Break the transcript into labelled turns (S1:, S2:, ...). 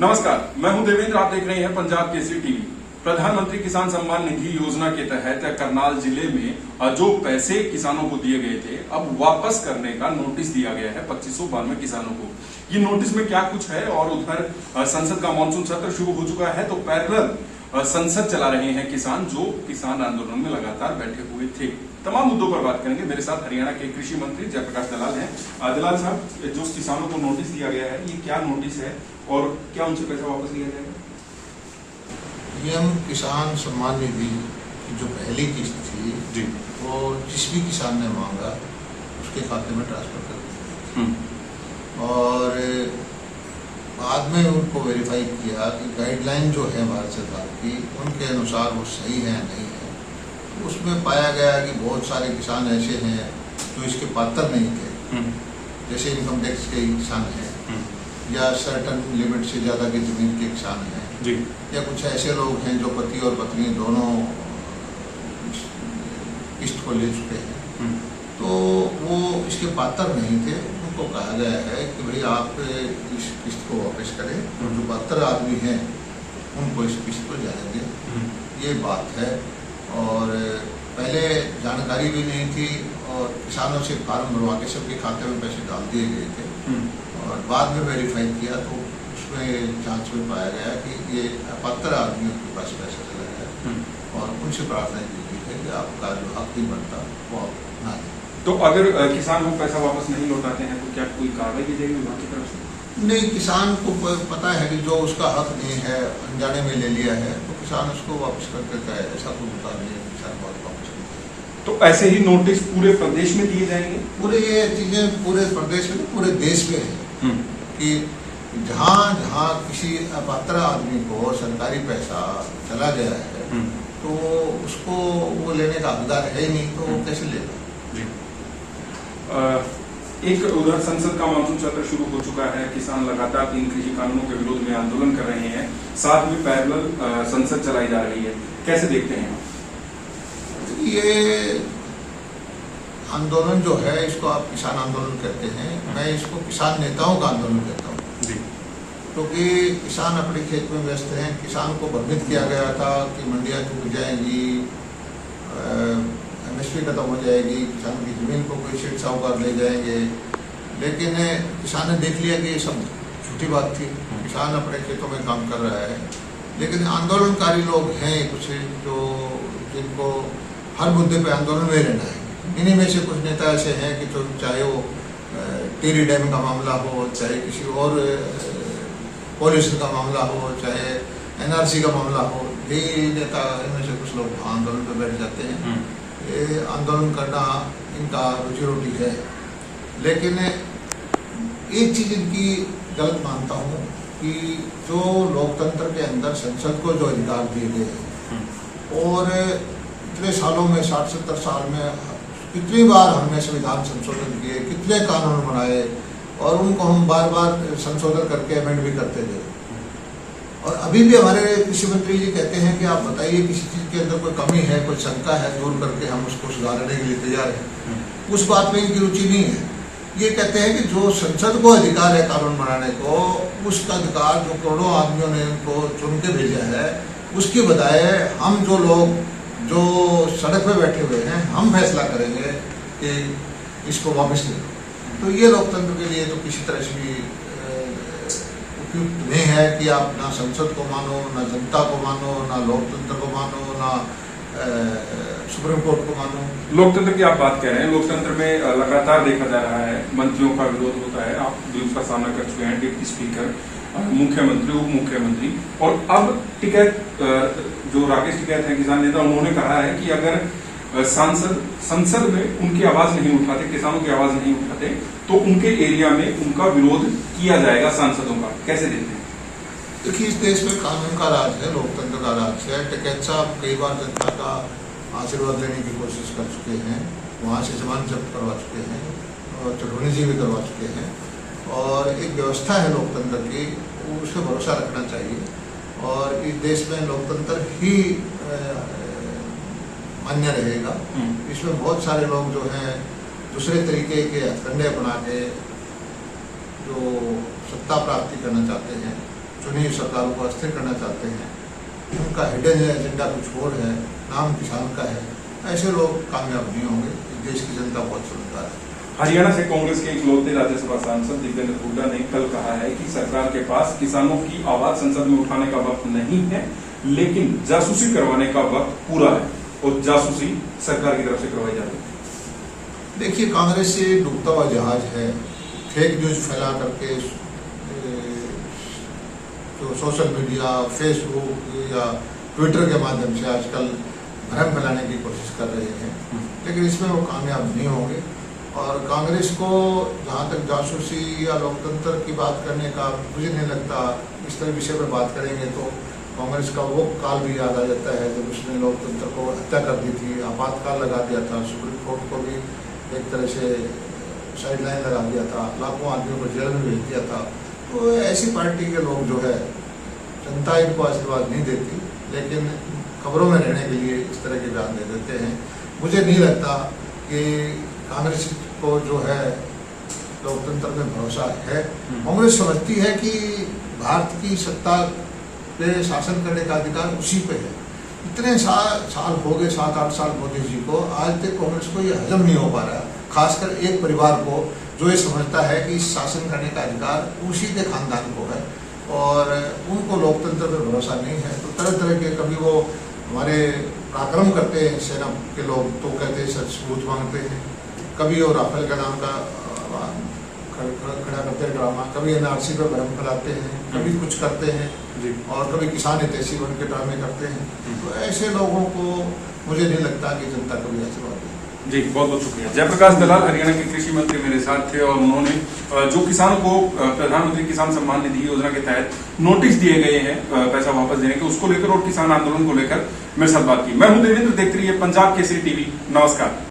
S1: नमस्कार, मैं हूं देवेंद्र। आप देख रहे हैं पंजाब केसरी टीवी। प्रधानमंत्री किसान सम्मान निधि योजना के तहत करनाल जिले में जो पैसे किसानों को दिए गए थे, अब वापस करने का नोटिस दिया गया है 2592 किसानों को। ये नोटिस में क्या कुछ है, और उधर संसद का मानसून सत्र शुरू हो चुका है, तो पैरेलल संसद चला रहे हैं किसान, जो किसान आंदोलन में लगातार बैठे हुए थे। तमाम मुद्दों पर बात करेंगे। मेरे साथ हरियाणा के कृषि मंत्री जयप्रकाश दलाल हैं। दलाल साहब, जो किसानों को नोटिस दिया गया है, ये क्या नोटिस है और क्या उनसे पैसा वापस लिया जाएगा?
S2: पीएम किसान सम्मान निधि की जो पहली किस्त थी
S1: जी,
S2: वो जिस भी किसान ने मांगा उसके खाते में ट्रांसफर कर दी, और बाद में उनको वेरीफाई किया कि गाइडलाइन जो है भारत सरकार की, उनके अनुसार वो सही है नहीं है। उसमें पाया गया कि बहुत सारे किसान ऐसे हैं जो इसके पात्र नहीं थे, जैसे इनकम टैक्स के किसान हैं, या सर्टन लिमिट से ज़्यादा की जमीन के किसान हैं
S1: जी,
S2: या कुछ ऐसे लोग हैं जो पति और पत्नी दोनों किस्त को ले चुके हैं, तो वो इसके पात्र नहीं थे। उनको कहा गया है कि भाई आप इस किस्त को वापस करें, और जो पात्र आदमी हैं उनको इस किस्त को जाने दें। ये बात है। और पहले जानकारी भी नहीं थी, और किसानों से फार्म भरवा के सबके खाते में पैसे डाल दिए गए थे, और बाद में वेरीफाई किया तो उसमें जांच में पाया गया कि ये अपात्र आदमियों के पास पैसा चला गया, और उनसे प्रार्थना की गई है कि आपका जो हक नहीं बनता वो आप ना दें।
S1: तो अगर किसान लोग पैसा वापस नहीं लौटाते हैं तो क्या कोई कार्रवाई की जाएगी विभाग की तरफ से?
S2: नहीं, किसान को पता है कि जो उसका हक नहीं है, अनजाने में ले लिया है, तो किसान उसको वापस कर देता है। ऐसा कोई मुद्दा नहीं है, किसान वापस नहीं देता।
S1: तो ऐसे ही नोटिस पूरे प्रदेश में दिए जाएंगे?
S2: पूरे ये चीजें पूरे प्रदेश में, पूरे देश में है कि जहाँ जहाँ किसी अपात्र आदमी को सरकारी पैसा चला गया है, तो उसको वो लेने का अधिकार है ही नहीं, तो वो कैसे लेगा?
S1: जी। एक उधर संसद का मानसून सत्र शुरू हो चुका है। किसान लगातार 3 कृषि कानूनों के विरोध में आंदोलन कर रहे हैं, साथ में पैरेलल संसद चलाई जा रही है। कैसे देखते हैं आप?
S2: ये आंदोलन जो है, इसको आप किसान आंदोलन कहते हैं, मैं इसको किसान नेताओं का आंदोलन कहता हूँ, क्योंकि किसान अपने खेत में व्यस्त हैं। किसान को भ्रमित किया गया था कि मंडियाँ टूट जाएंगी, MSP खत्म हो जाएगी, किसान की जमीन को कोई सेठ साहूकार ले जाएंगे, लेकिन किसान ने देख लिया कि ये सब झूठी बात थी। किसान अपने खेतों में काम कर रहा है, लेकिन आंदोलनकारी लोग हैं कुछ जो जिनको हर मुद्दे पे आंदोलन में रहना है। इन्हीं में से कुछ नेता ऐसे हैं कि जो चाहे वो टिहरी डैम का मामला हो, चाहे किसी और पॉल्यूशन का मामला हो, चाहे NRC का मामला हो, यही नेता इनमें से कुछ लोग आंदोलन पर बैठ जाते हैं। ये आंदोलन करना इनका रोजी रोटी है। लेकिन एक चीज़ इनकी गलत मानता हूँ कि जो लोकतंत्र के अंदर संसद को जो अधिकार दिए गए हैं, और इतने सालों में 60-70 साल में कितनी बार हमने संविधान संशोधन किए, कितने कानून बनाए, और उनको हम बार बार संशोधन करके अमेंड भी करते गए। और अभी भी हमारे कृषि मंत्री जी कहते हैं कि आप बताइए किसी चीज़ के अंदर कोई कमी है, कोई शंका है, दूर करके हम उसको सुधारने के लिए तैयार हैं। उस बात में इनकी रुचि नहीं है। ये कहते हैं कि जो संसद को अधिकार है कानून बनाने को, उसका अधिकार जो करोड़ों आदमियों ने उनको चुन के भेजा है, उसकी बजाय हम जो लोग जो सड़क पे बैठे हुए हैं, हम फैसला करेंगे कि इसको वापस ले। तो ये लोकतंत्र के लिए तो किसी तरह से भी उपयुक्त नहीं है कि आप ना संसद को मानो, ना जनता को मानो, ना लोकतंत्र को मानो, ना सुप्रीम कोर्ट को मानो।
S1: लोकतंत्र की आप बात कह रहे हैं। लोकतंत्र में लगातार देखा जा रहा है मंत्रियों का विरोध होता है। आप भी उसका सामना कर चुके हैं, डिप्टी स्पीकर, मुख्यमंत्री, उप मुख्यमंत्री, और अब टिकैत जो राकेश टिकैत है किसान नेता, उन्होंने कहा है कि अगर संसद में उनकी आवाज नहीं उठाते, किसानों की आवाज नहीं उठाते, तो उनके एरिया में उनका विरोध किया जाएगा सांसदों का। कैसे देखते हैं?
S2: देखिए, इस देश में कानून का राज है, लोकतंत्र का राज है। टिकैत साहब कई बार जनता का आशीर्वाद लेने की कोशिश कर चुके हैं, वहाँ से जमानत जब्त करवा चुके हैं, और चटोनी जी भी करवा चुके हैं। और एक व्यवस्था है लोकतंत्र की, उस पर भरोसा रखना चाहिए। और इस देश में लोकतंत्र ही मान्य रहेगा। इसमें बहुत सारे लोग जो हैं दूसरे तरीके के हथकंडे बना के जो सत्ता प्राप्ति करना चाहते हैं, चुनी हुई सरकारों को अस्थिर करना चाहते हैं, उनका हिडन एजेंडा कुछ और है, नाम किसान का है, ऐसे लोग कामयाब नहीं होंगे। देश की जनता बहुत समझदार है।
S1: हरियाणा से कांग्रेस के इकलौते राज्यसभा सांसद दिव्येंद्र हुड्डा ने कल कहा है कि सरकार के पास किसानों की आवाज संसद में उठाने का वक्त नहीं है, लेकिन जासूसी करवाने का वक्त पूरा है और जासूसी सरकार की तरफ से करवाई जा रही है।
S2: देखिए, कांग्रेस से डूबता हुआ जहाज है। फेक न्यूज फैला करके जो सोशल मीडिया, फेसबुक या ट्विटर के माध्यम से आजकल भ्रम फैलाने की कोशिश कर रहे हैं, लेकिन इसमें वो कामयाब नहीं होंगे। और कांग्रेस को जहाँ तक जासूसी या लोकतंत्र की बात करने का, मुझे नहीं लगता इस तरह विषय पर बात करेंगे तो कांग्रेस का वो काल भी याद आ जाता है जब उसने लोकतंत्र को हत्या कर दी थी, आपातकाल लगा दिया था, सुप्रीम कोर्ट को भी एक तरह से साइडलाइन लगा दिया था, लाखों आदमियों को जेल में भेज दिया था। तो ऐसी पार्टी के लोग जो है, जनता इनको आशीर्वाद नहीं देती, लेकिन खबरों में रहने के लिए इस तरह के बयान दे देते हैं। मुझे नहीं लगता कि कांग्रेस को जो है लोकतंत्र में भरोसा है। कांग्रेस समझती है कि भारत की सत्ता पे शासन करने का अधिकार उसी पे है। इतने साल हो गए, 7-8 साल मोदी जी को, आज तक कांग्रेस को ये हजम नहीं हो पा रहा, खासकर एक परिवार को जो ये समझता है कि शासन करने का अधिकार उसी के खानदान को है और उनको लोकतंत्र पे भरोसा नहीं है। तो तरह तरह के, कभी वो हमारे पराक्रम करते हैं सेना के लोग तो कहते हैं सच सबूत मांगते हैं, कभी वो राफेल का नाम का खड़ा करते हैं ड्रामा, कभी एनआरसी पर भ्रम फैलाते हैं, कभी कुछ करते हैं और कभी किसान हितैषी बन के ड्रामे करते हैं। तो ऐसे लोगों को मुझे नहीं लगता कि जनता कभी आशीर्वाद देगी।
S1: जी, बहुत बहुत शुक्रिया। जयप्रकाश दलाल हरियाणा के कृषि मंत्री मेरे साथ थे और उन्होंने जो किसानों को प्रधानमंत्री किसान सम्मान निधि योजना के तहत नोटिस दिए गए हैं पैसा वापस देने के, उसको लेकर और किसान आंदोलन को लेकर मेरे साथ बात की। मैं हूं देवेंद्र, देखते रहिए पंजाब केसरी टीवी। नमस्कार।